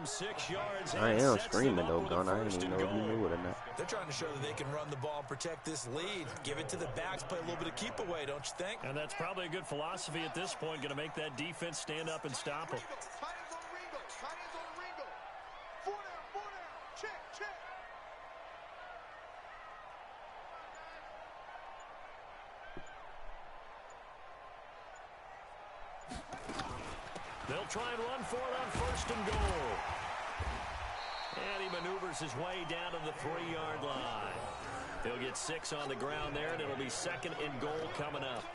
6 yards. I am screaming though, Gunn. I didn't even know if you knew it or not. They're trying to show that they can run the ball and protect this lead. Give it to the backs, play a little bit of keep away, don't you think? And that's probably a good philosophy at this point, going to make that defense stand up and stop them. They'll try and run for it on 1st and goal. And he maneuvers his way down to the 3-yard line. He'll get 6 on the ground there, and it'll be 2nd and goal coming up.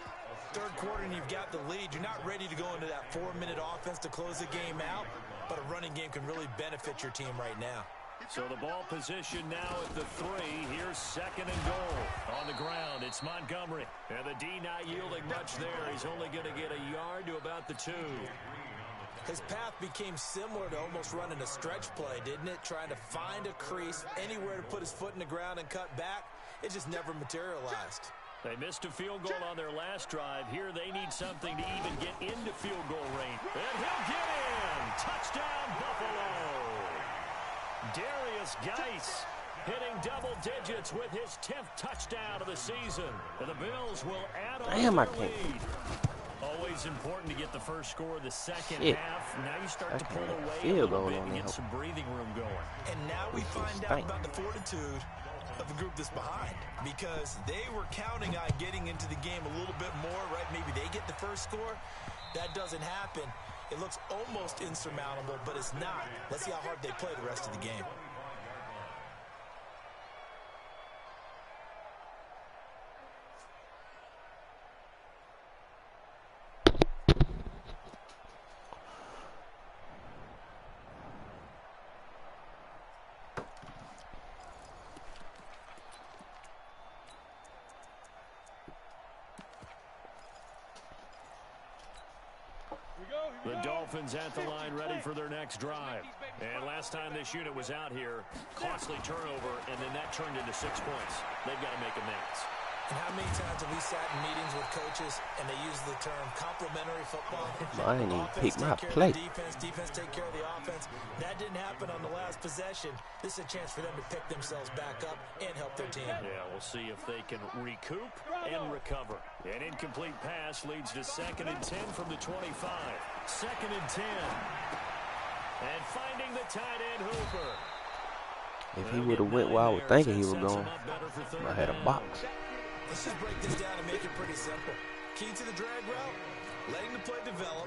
3rd quarter, and you've got the lead. You're not ready to go into that 4-minute offense to close the game out, but a running game can really benefit your team right now. So the ball position now at the 3. Here's 2nd and goal. On the ground, it's Montgomery. And the D not yielding much there. He's only going to get a yard to about the 2. His path became similar to almost running a stretch play, didn't it? Trying to find a crease, anywhere to put his foot in the ground and cut back. It just never materialized. They missed a field goal on their last drive. Here they need something to even get into field goal range. And he'll get in! Touchdown, Buffalo! Darius Geis hitting double digits with his 10th touchdown of the season. And the Bills will add on to the lead. Always important to get the first score of the second half. Now you start to pull away a little bit and get some breathing room going. And now we find out about the fortitude of the group that's behind, because they were counting on getting into the game a little bit more, right? Maybe they get the first score. That doesn't happen. It looks almost insurmountable, but it's not. Let's see how hard they play the rest of the game. The Dolphins at the line ready for their next drive. And last time this unit was out here, costly turnover, and then that turned into 6 points. They've got to make amends. And how many times have we sat in meetings with coaches and they use the term complementary football? I didn't even pick my play. Defense take care of the offense. That didn't happen on the last possession. This is a chance for them to pick themselves back up and help their team. Yeah, we'll see if they can recoup and recover. An incomplete pass leads to 2nd and 10 from the 25. 2nd and 10. And finding the tight end Hooper. If he would have went where I was thinking he was going, I had a box. Let's just break this down and make it pretty simple. Key to the drag route, letting the play develop,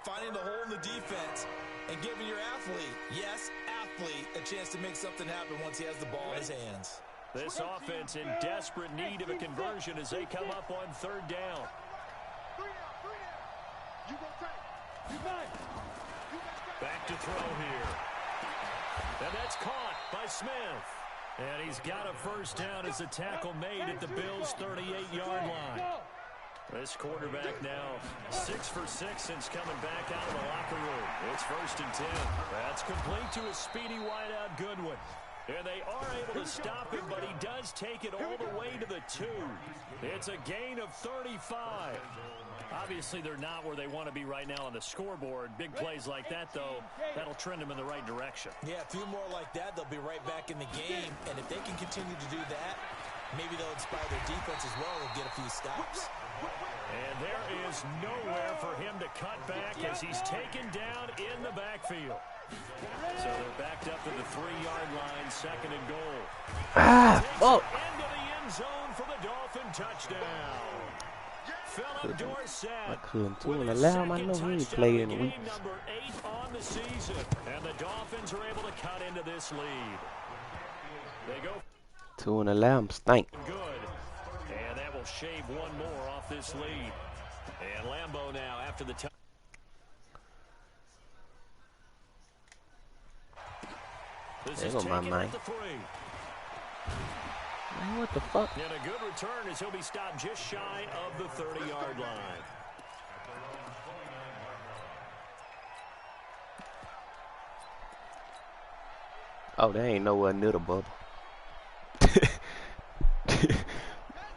finding the hole in the defense, and giving your athlete, yes, athlete, a chance to make something happen once he has the ball in his hands. This offense in desperate need of a conversion as they come up on 3rd down. Back to throw here. And that's caught by Smith. And he's got a first down as a tackle made at the Bills' 38-yard line. This quarterback now 6 for 6 since coming back out of the locker room. It's 1st and 10. That's complete to a speedy wideout Goodwin. And they are able to stop him, but he does take it all the way to the 2. It's a gain of 35. Obviously, they're not where they want to be right now on the scoreboard. Big plays like that, though, that'll trend them in the right direction. Yeah, a few more like that, they'll be right back in the game. And if they can continue to do that, maybe they'll inspire their defense as well and get a few stops. And there is nowhere for him to cut back as he's taken down in the backfield. So they're backed up to the 3-yard line, 2nd and goal. Oh. Into the end zone for the Dolphin touchdown. I couldn't too and allow my no he play in weeks. Number 8 on the season, and the Dolphins are able to cut into this lead. They go 2 and allow him stink. Good, and that will shave one more off this lead. And Lambeau now after the touch. There go my mind. Man, what the fuck? And a good return as he'll be stopped just shy of the 30-yard line. Oh, they ain't nowhere near the bubble.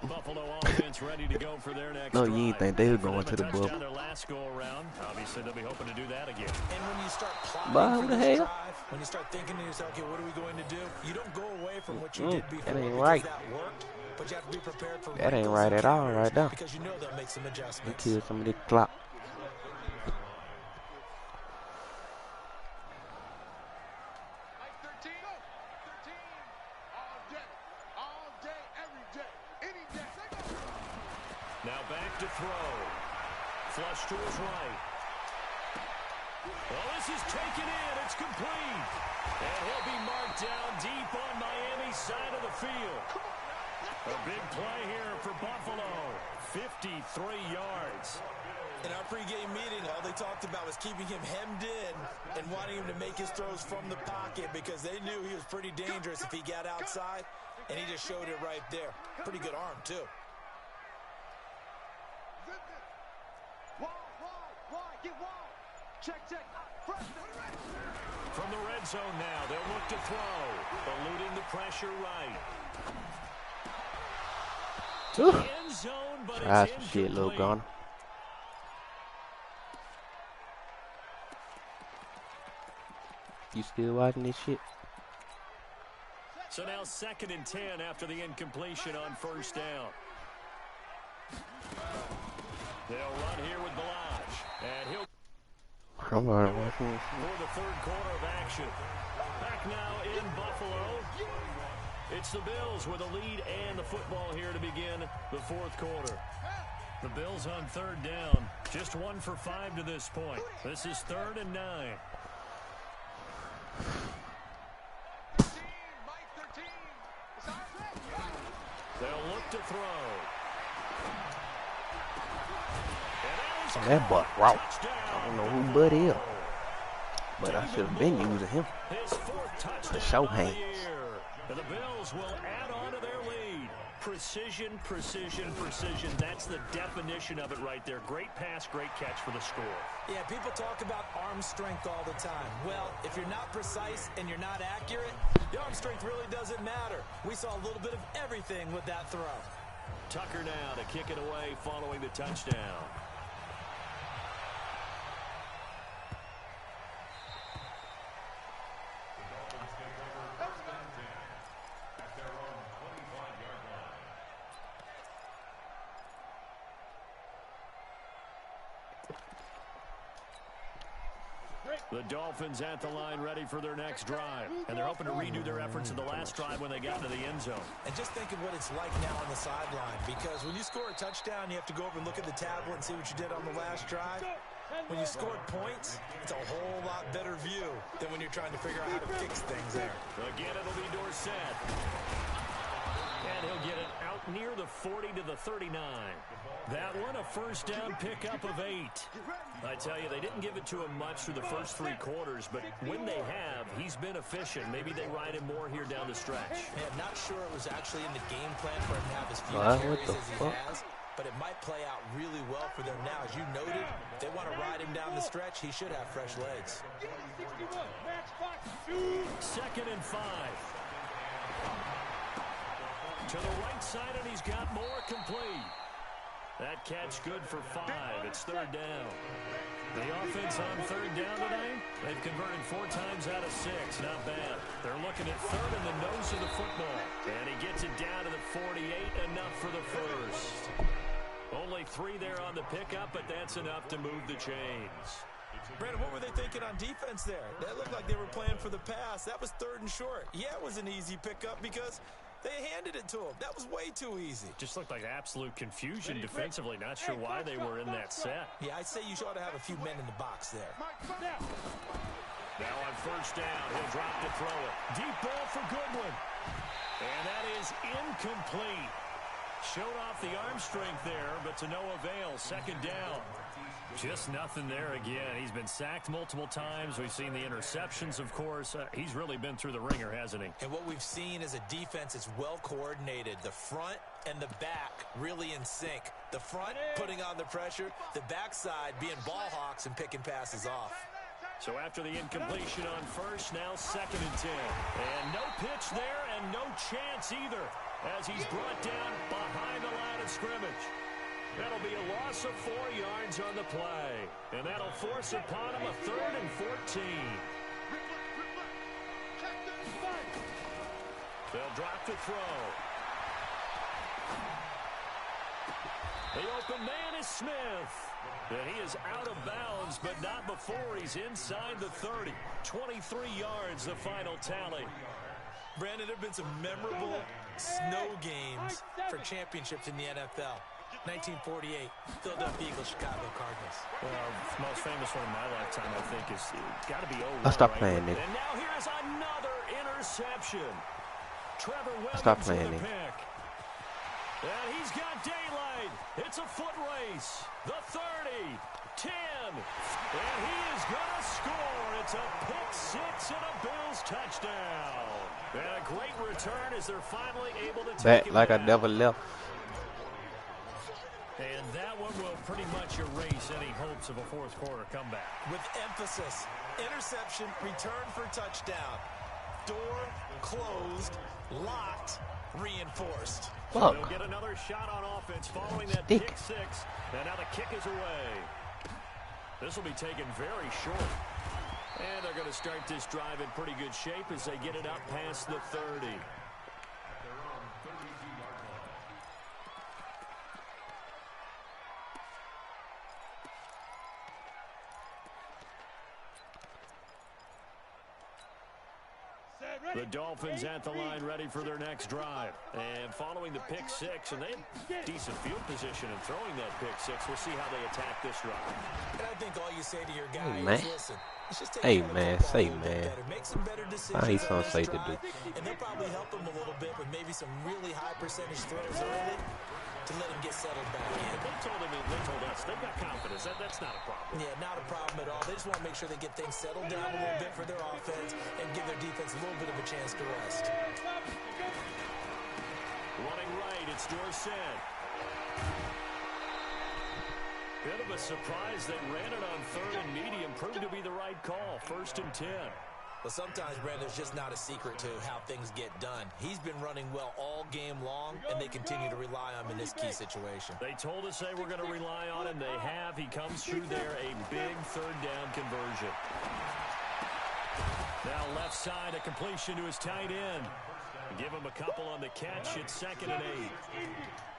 Buffalo offense ready to go for their next No, drive. you ain't think they were going to the bubble. Their last go around. Obviously, they'll be hoping to do that again. And when you start plotting Who for the this hell? drive, when you start thinking to yourself, okay, what are we going to do? You don't go away from what you did before that ain't because right. that worked. But you have to be prepared for That ain't wrinkles right and at all, counters right now. because you know they'll make some They adjustments. killed some of this clock. Now back to throw. Flush to his right. Well, this is taken in. It's complete. And he'll be marked down deep on Miami's side of the field. A big play here for Buffalo. 53 yards. In our pregame meeting, all they talked about was keeping him hemmed in and wanting him to make his throws from the pocket because they knew he was pretty dangerous if he got outside, and he just showed it right there. Pretty good arm, too. From the red zone now, they'll look to throw. Eluding the pressure right. End zone, but Try it's some shit, little incomplete. gunner. You still watching this shit? So now 2nd and 10 after the incompletion on first down. They'll run here with Balaj. And he'll Come on, watching for the third quarter of action. Back now in Buffalo. It's the Bills with a lead and the football here to begin the fourth quarter. The Bills on 3rd down. Just 1 for 5 to this point. This is 3rd and 9. They'll look to throw. that butt raw. I don't know who Bud is, but I should have been using him. His 4th touchdown The show of the hands. year. And the Bills will add on to their lead. Precision, precision, precision. That's the definition of it right there. Great pass, great catch for the score. Yeah, people talk about arm strength all the time. Well, if you're not precise and you're not accurate, the arm strength really doesn't matter. We saw a little bit of everything with that throw. Tucker now to kick it away following the touchdown. The Dolphins at the line ready for their next drive. And they're hoping to redo their efforts in the last drive when they got into the end zone. And just think of what it's like now on the sideline, because when you score a touchdown, you have to go over and look at the tablet and see what you did on the last drive. When you scored points, it's a whole lot better view than when you're trying to figure out how to fix things there. Again, it'll be Dorsett. And he'll get it out near the 40 to the 39. That one, a first down pickup of 8. I tell you, they didn't give it to him much through the first 3 quarters, but when they have, he's been efficient. Maybe they ride him more here down the stretch. Man, not sure it was actually in the game plan for him to have as few What carries the as he fuck? has, but it might play out really well for them now. As you noted, if they want to ride him down the stretch, he should have fresh legs. 2nd and 5. To the right side, and he's got more complete. That catch good for 5. It's 3rd down. The offense on 3rd down tonight, they've converted 4 times out of 6. Not bad. They're looking at 3rd in the nose of the football. And he gets it down to the 48, enough for the first. Only 3 there on the pickup, but that's enough to move the chains. Brandon, what were they thinking on defense there? That looked like they were playing for the pass. That was 3rd and short. Yeah, it was an easy pickup because they handed it to him. That was way too easy. Just looked like absolute confusion defensively. Not sure why they were in that set. Yeah, I'd say you ought to have a few men in the box there. Now on first down, he'll drop to throw it. Deep ball for Goodwin. And that is incomplete. Showed off the arm strength there, but to no avail. 2nd down. Just nothing there again. He's been sacked multiple times. We've seen the interceptions, of course. He's really been through the ringer, hasn't he? And what we've seen is a defense that's well coordinated. The front and the back really in sync. The front putting on the pressure. The backside being ball hawks and picking passes off. So after the incompletion on first, now 2nd and 10. And no pitch there and no chance either. as he's brought down behind the line of scrimmage. That'll be a loss of 4 yards on the play, and that'll force upon him a 3rd and 14. They'll drop to throw. The open man is Smith. And he is out of bounds, but not before he's inside the 30. 23 yards, the final tally. Brandon, there have been some memorable snow games for championships in the NFL. 1948, Philadelphia Eagles, Chicago Cardinals. Well, the most famous one in my lifetime, I think, is got to be 01. I'll stop playing, Nick. And now here's another interception. Trevor Williams stop playing, with a Nick. pick. And he's got daylight. It's a foot race. The 30, 10, and he is going to score. It's a pick six and a Bills touchdown. And a great return as they're finally able to take it Back like back. I never left. And that one will pretty much erase any hopes of a fourth quarter comeback. With emphasis, interception, return for touchdown. Door closed, locked, reinforced. So Fuck. they'll get another shot on offense following that Stick. pick six. And now the kick is away. This will be taken very short. And they're going to start this drive in pretty good shape as they get it up past the 30. The Dolphins at the line ready for their next drive. And following the pick six, and they have decent field position in throwing that pick six. We'll see how they attack this drive. And I think all you say to your guy Hey, is, man. listen, let's just take Hey, care of the man, football say, a little bit man. better. Make some better decisions I ain't on something this say to drive, do. and they'll probably help him a little bit with maybe some really high percentage throws early to let him get settled back in. They told us they've got confidence. That's not a problem. Yeah, not a problem at all. They just want to make sure they get things settled down a little bit for their offense and give their defense a little bit of a chance to rest. Running right, it's Dorsett. Bit of a surprise they ran it on 3rd and medium. Proved to be the right call. 1st and 10. Well, sometimes, Brandon, it's just not a secret to how things get done. He's been running well all game long, and they continue to rely on him in this key situation. They told us they were going to rely on him. They have. He comes through there, a big 3rd down conversion. Now left side, a completion to his tight end. Give him a couple on the catch. It's 2nd and 8.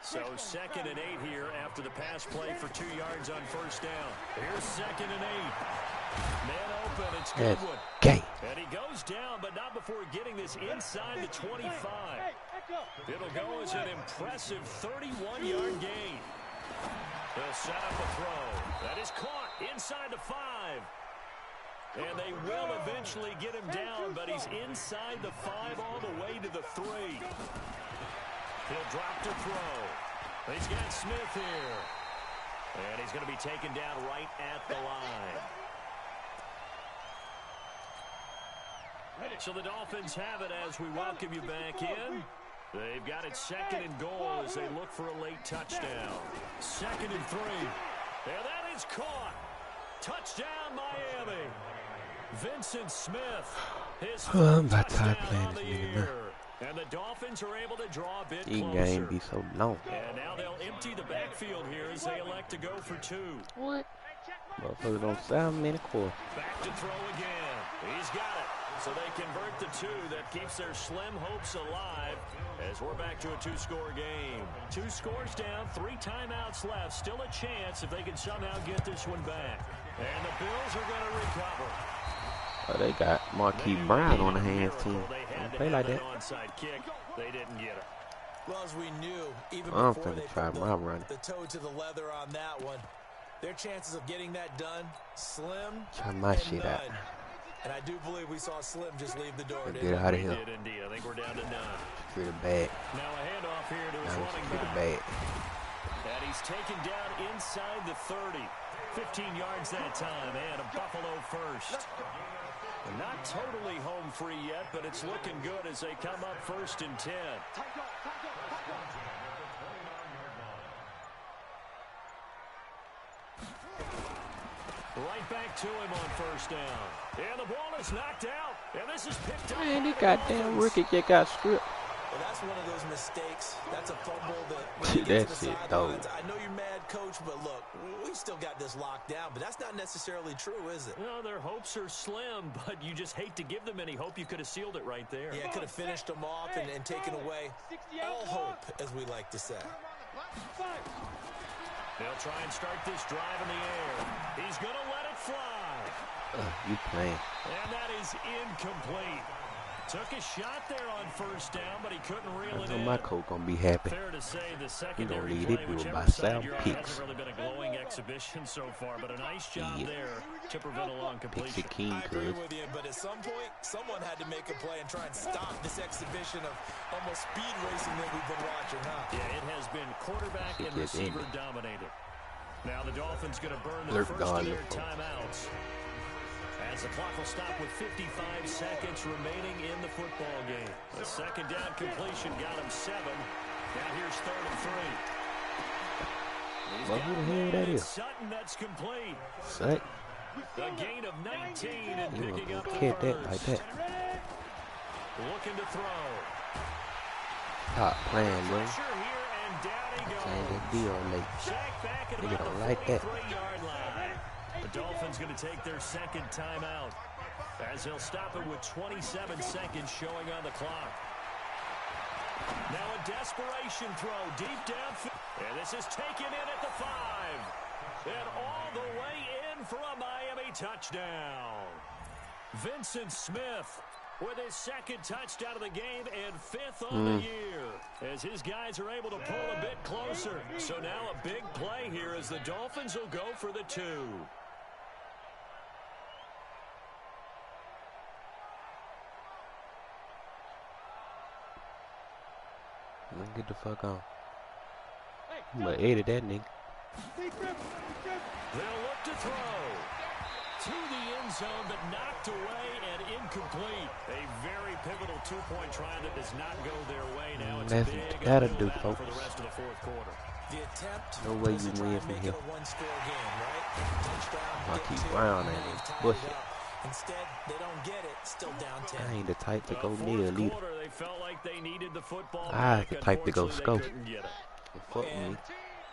So 2nd and 8 here after the pass play for 2 yards on 1st down. Here's 2nd and 8. Man open, it's Goodwin. Okay. And he goes down, but not before getting this inside the 25. It'll go as an impressive 31-yard gain. They'll set up a throw. That is caught inside the 5. And they will eventually get him down, but he's inside the 5 all the way to the 3. He'll drop to throw. He's got Smith here. And he's going to be taken down right at the line. So the Dolphins have it as we welcome you back in. They've got it 2nd and goal as they look for a late touchdown. 2nd and 3. And that is caught. Touchdown, Miami. Vincent Smith. His I'm about touchdown tired playing on this the nigga year. And the Dolphins are able to draw a bit These closer. games be so long. And now they'll empty the backfield here as they elect to go for 2. What? Motherfuckers don't sound many quarter. Back to throw again. He's got it. So they convert the 2. That keeps their slim hopes alive as we're back to a 2-score game. 2 scores down, 3 timeouts left. Still a chance if they can somehow get this one back. And the Bills are going to recover. Oh, they got Marquise Brown on the hands team. Don't play like that. Onside kick. They didn't get it. Well, as we knew, even I'm before finna they try put my run. the toe to the leather on that one, their chances of getting that done, slim Try my and shit out. none. And I do believe we saw Slim just leave the door. Get out of We here. did indeed. I think we're down to none. Secure the bag. Now a handoff here to his Now running secure the back. bag. And he's taken down inside the 30. 15 yards that time, and a Buffalo first. Not totally home free yet, but it's looking good as they come up 1st and 10. Right back to him on 1st down. And the ball is knocked out. And this is picked up. Man, this goddamn rookie just got stripped. Well, that's one of those mistakes. That's a fumble that when you get to the sidelines, I know you're mad, Coach, but look, we've still got this locked down, but that's not necessarily true, is it? No, their hopes are slim, but you just hate to give them any hope. You could have sealed it right there. Yeah, could have finished them off and taken away all hope, as we like to say. They'll try and start this drive in the air. He's going to let it fly. You playing. And that is incomplete. Took a shot there on first down, but he couldn't reel it in. My coach gonna be happy. Fair to say the secondary he play, do it by whichever side sound you're on, picks. hasn't really been a glowing exhibition so far, but a nice job there to prevent a long completion. I agree with you, but at some point, someone had to make a play and try and stop this exhibition of almost speed racing that we've been watching, huh? Yeah, it has been quarterback and receiver dominated. Now the Dolphins going to burn the first of their timeouts. As the clock will stop with 55 seconds remaining in the football game. The second down completion got him 7. Now here's 3rd and 3. Well, who the hell that is? Sutton, that's complete. Sutton. A gain of 19 and picking up the catch that first. like that. Looking to throw. Top playing, bro. Pressure here and down he goes. Saying that deal late. Sacked back at Nigga about don't the like that. 43-yard line. The Dolphins going to take their second timeout as they'll stop it with 27 seconds showing on the clock. Now a desperation throw deep downfield. And this is taken in at the 5. And all the way in for a Miami touchdown. Vincent Smith with his second touchdown of the game and 5th on the year. As his guys are able to pull a bit closer. So now a big play here as the Dolphins will go for the 2. Get the fuck on. I'm gonna edit that nigga. They'll look to throw. To the end zone, but knocked away and incomplete. A very pivotal 2-point try that does not go their way. Now it's That's big gotta do, for folks. the rest of the 4th quarter. The attempt No way you was to try win and from make here. it a one-score game, right? Touchdown, Marquise get 2, Brown and ain't they've tied bullshit. it up. Instead, they don't get it. Still down 10. I ain't the type to The go fourth near a leader. quarter, they felt like they needed the football I back. the type to go Unfortunately, scope. they couldn't get it. Fuck me.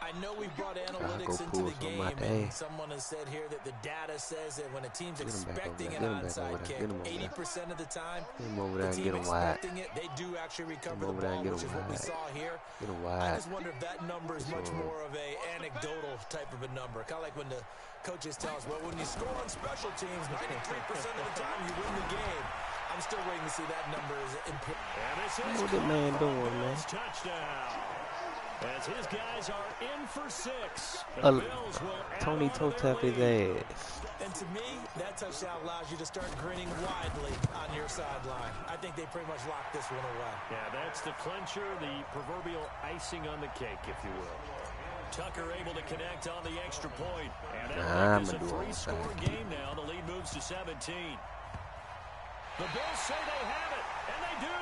I know we brought go analytics into pull the some game, out the and ass. someone has said here that the data says that when a team's Get him back over expecting there. an Get him back onside over there. kick, Get him over there. 80% of the time, Get him over the there and team get him wide. expecting it, they do actually recover Get the him over there ball, and get which him is what we wide. saw here. Get him I wide. just wonder if that number is much more of a anecdotal type of a number. Kind of like when the coaches tell us, well, when you score on special teams, 93% of the time you win the game. I'm still waiting to see that number is important. What that man doing, man? Touchdown. As his guys are in for 6. The Bills will add Tony on to toe their tap his lead. ass. And to me, that touchdown allows you to start grinning widely on your sideline. I think they pretty much locked this one away. Yeah, that's the clincher, the proverbial icing on the cake, if you will. Tucker able to connect on the extra point. And that is a 3-score game now. The lead moves to 17. The Bills say they have it, and they do.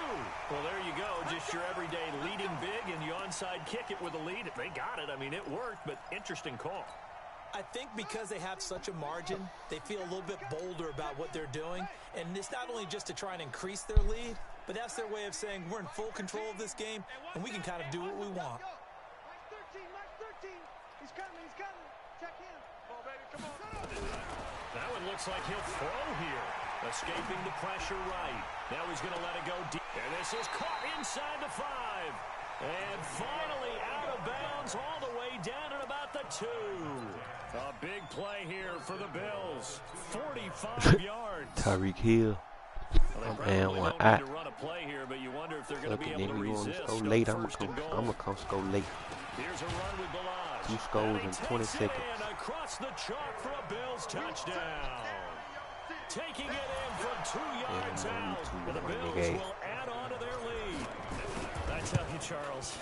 Well, there you go. Just your everyday leading big, and you onside kick it with a lead. They got it. I mean, it worked, but interesting call. I think because they have such a margin, they feel a little bit bolder about what they're doing. And it's not only just to try and increase their lead, but that's their way of saying we're in full control of this game, and we can kind of do what we want. He's coming. Check him. Oh, baby, come on. That one looks like he'll throw here. Escaping the pressure right. Now he's going to let it go deep. And this is caught inside the 5. And finally out of bounds all the way down at about the 2. A big play here for the Bills. 45 yards. Tyreek Hill. Well, Man, one need eye. to run a play here, but you wonder if they're going to be Fucking able to nigga, you want to resist. score on late? I'm first and goal. gonna come score late. Here's a run with Balazs. 2 scores in 20 seconds. And across the chalk for a Bills touchdown. Taking it in from 2 yards out. And the Bills will add on to their lead. I tell you, Charles,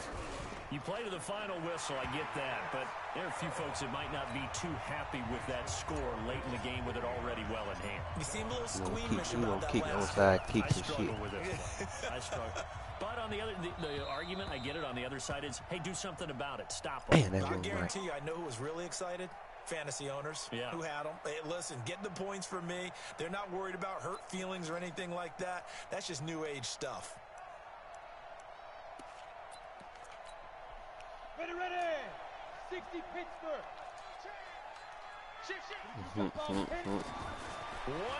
you play to the final whistle, I get that, but there are a few folks that might not be too happy with that score late in the game with it already well in hand. You seem a little You squeamish about gonna that kick last onside kicks I and struggle shit. with it. I struggle. But on the other, the argument, I get it, on the other side is, hey, do something about it. Stop them. Man, that I was guarantee right. you, I know who was really excited. Fantasy owners who had them. Hey, listen, get the points for me. They're not worried about hurt feelings or anything like that. That's just new age stuff. Ready, ready. 60 Pittsburgh. One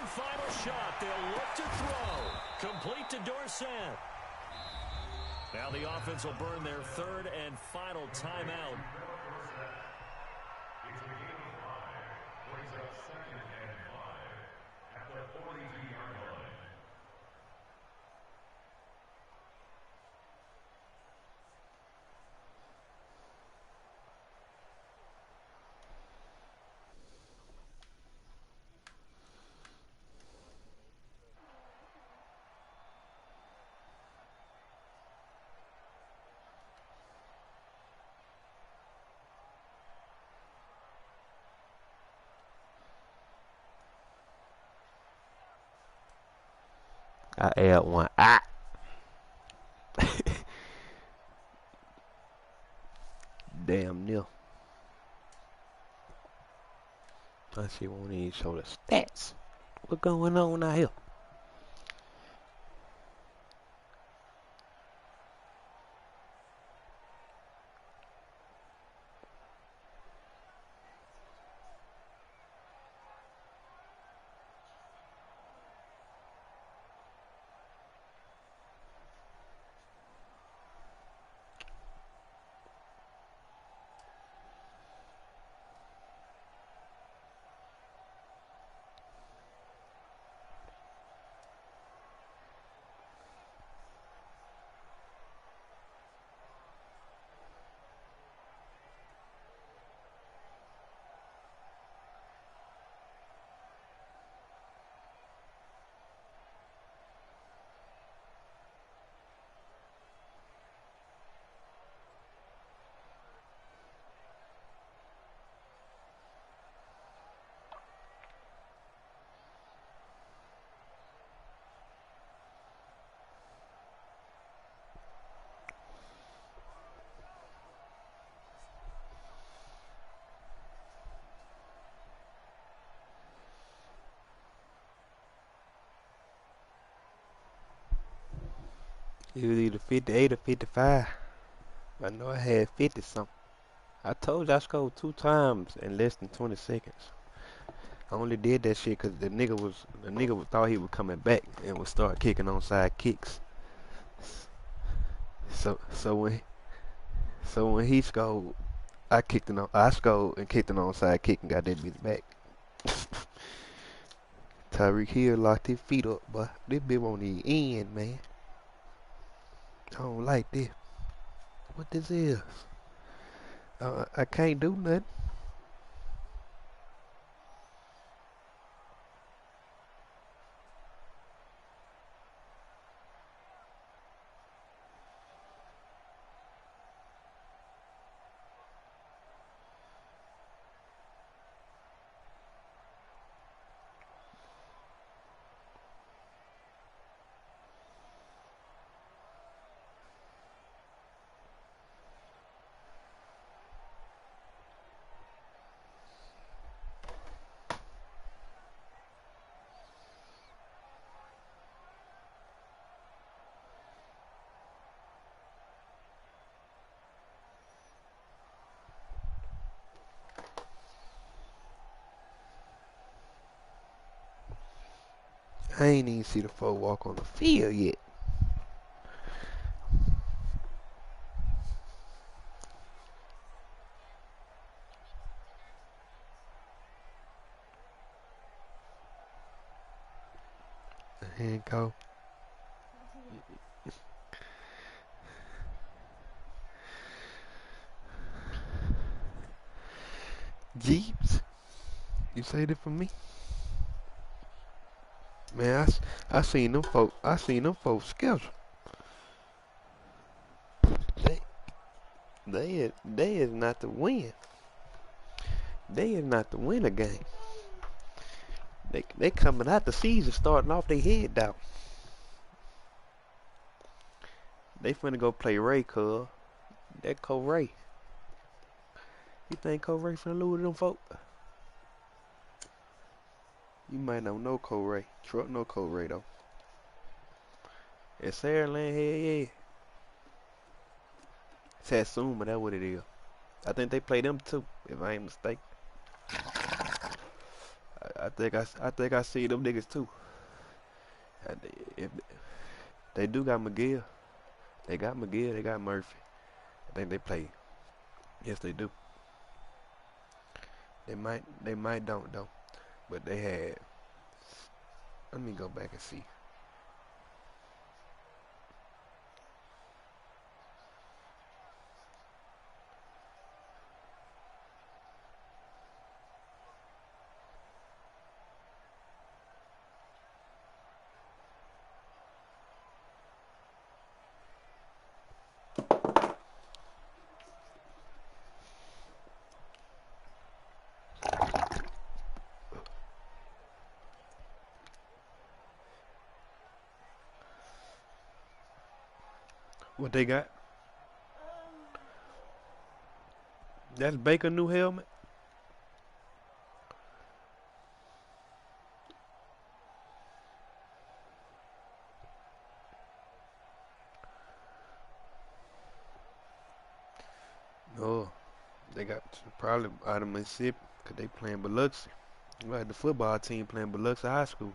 final shot. They'll look to throw. Complete to Dorsett. Now the offense will burn their third and final timeout. I add one. Ah! Damn near. I see one of these show the stats. What's going on out here? It was either 58 or 55. I know I had 50 something. I told you I scored 2 times in less than 20 seconds. I only did that shit because the nigga thought he was coming back and would start kicking on side kicks. So when he scored, I scored and kicked an onside kick and got that bitch back. Tyreek Hill locked his feet up, but this bitch won't even end, man. I don't like this. What this is? I can't do nothing. I ain't even see the folk walk on the field yet. Here you go. Jeeps, you say that for me? Man, I seen them folks schedule. They is not to win. They is not to win a game. They coming out the season starting off their head down. They finna go play Ray, cuz. That Co-Ray. You think Co-Ray finna lose to them folk? You might not know Co-Ray. Truck know Co-Ray though. It's Saraland, hell yeah. Satsuma, that's what it is. I think they play them too, if I ain't mistaken. I think I see them niggas too. If they do got McGill, they got McGill, they got Murphy. I think they play. Yes, they do. They might don't though. But they had. Let me go back and see. What they got? That's Baker new helmet. No, they got probably out of Mississippi because they playing Biloxi. Like the football team playing Biloxi High School.